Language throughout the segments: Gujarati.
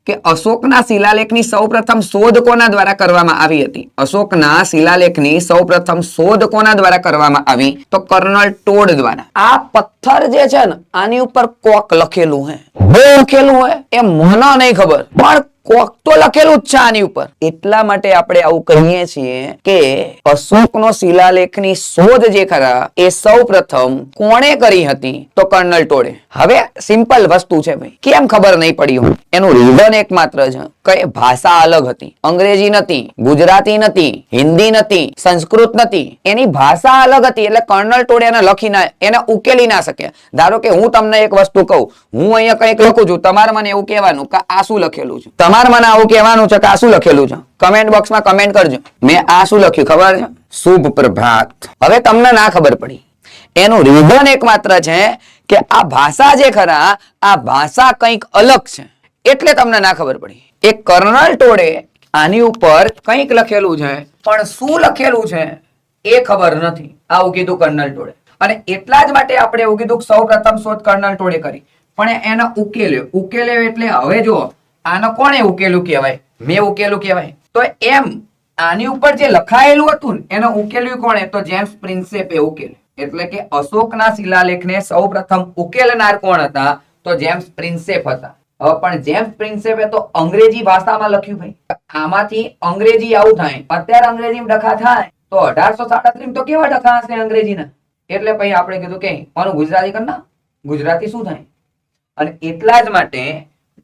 કે અશોકના શિલાલેખની સૌપ્રથમ શોધ કોના દ્વારા કરવામાં આવી હતી? અશોકના શિલાલેખની સૌપ્રથમ શોધ કોના દ્વારા કરવામાં આવી? તો કર્નલ ટોડ દ્વારા. આ પથ્થર જે છે ને આની ઉપર કોક લખેલું હે, બહુ લખેલું હે એ મને નહીં ખબર, પણ કોક તો લખેલું જ છે આની ઉપર. એટલા માટે આપણે આવું કહીએ છીએ કે અશોકનો શિલાલેખની શોધ જે ખરા એ સૌપ્રથમ કોણે કરી હતી? તો કર્નલ ટોડે. હવે સિમ્પલ વસ્તુ છે ભાઈ, કેમ ખબર નહીં પડી? એનું રીઝન એકમાત્ર છે કે ભાષા અલગ હતી. અંગ્રેજી નથી, ગુજરાતી નથી, હિન્દી નથી, સંસ્કૃત નથી, એની ભાષા અલગ હતી. એટલે કર્નલ ટોડે એને લખી ના, એને ઉકેલી ના શકે. ધારો કે હું તમને એક વસ્તુ કહું, હું અહીંયા કંઈક લખું છું, તમારે મને એવું કહેવાનું કે આ શું લખેલું છે? તમારે મને આવું કહેવાનું છે કે આ શું લખેલું છે? કમેન્ટ બોક્સમાં કમેન્ટ કરજો. મેં આ શું લખ્યું ખબર છે? શુભ પ્રભાત. હવે તમને ના ખબર પડી, એનું રીઝન એકમાત્ર છે કે આ ભાષા જે ખરા આ ભાષા કંઈક અલગ છે, એટલે તમને ના ખબર પડી. એક કર્નલ ટોડે આની ઉપર કંઈક લખેલું છે, પણ શું લખેલું છે એ ખબર નથી. આવું કીધું કર્નલ ટોડે. અને એટલા જ માટે આપણે એવું કીધું સૌ પ્રથમ શોધ કર્નલ ટોડે કરી, પણ એને ઉકેલ્યો એટલે હવે જો આનો કોણે ઉકેલું કહેવાય? મેં ઉકેલું કહેવાય. તો એમ આની ઉપર જે લખાયેલું હતું ને એને ઉકેલ્યું કોણે? તો જેમ્સ પ્રિન્સેપે ઉકેલ્યું. એટલે કે અશોકના શિલાલેખને સૌપ્રથમ ઉકેલનાર કોણ હતા? તો જેમ્સ પ્રિન્સેપ હતા. પણ જેમ્સ પ્રિન્સેપે તો અંગ્રેજી ભાષામાં લખ્યું ભાઈ. આમાંથી અંગ્રેજી આવું થાય, અત્યારે અંગ્રેજી ડખા થાય તો 1837 તો કેવા ડખા હશે અંગ્રેજીના? એટલે પછી આપણે કીધું કે આનું ગુજરાતી કરના, ગુજરાતી શું થાય? અને એટલા જ માટે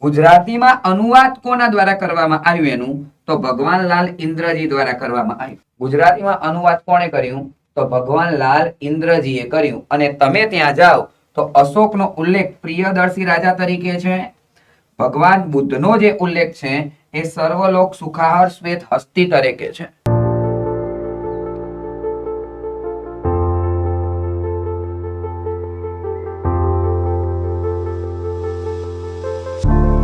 ગુજરાતીમાં અનુવાદ કોના દ્વારા કરવામાં આવ્યું એનું? તો ભગવાનલાલ ઇન્દ્રજી દ્વારા કરવામાં આવ્યું. ગુજરાતીમાં અનુવાદ કોણે કર્યું? તો ભગવાનલાલ ઇન્દ્રજીએ કર્યું. અને તમે ત્યાં જાઓ તો અશોકનો ઉલ્લેખ પ્રિયદર્શી રાજા તરીકે છે. ભગવાન બુદ્ધનો જે ઉલ્લેખ છે એ સર્વલોક સુખાહર શ્વેત હસ્તી તરીકે છે.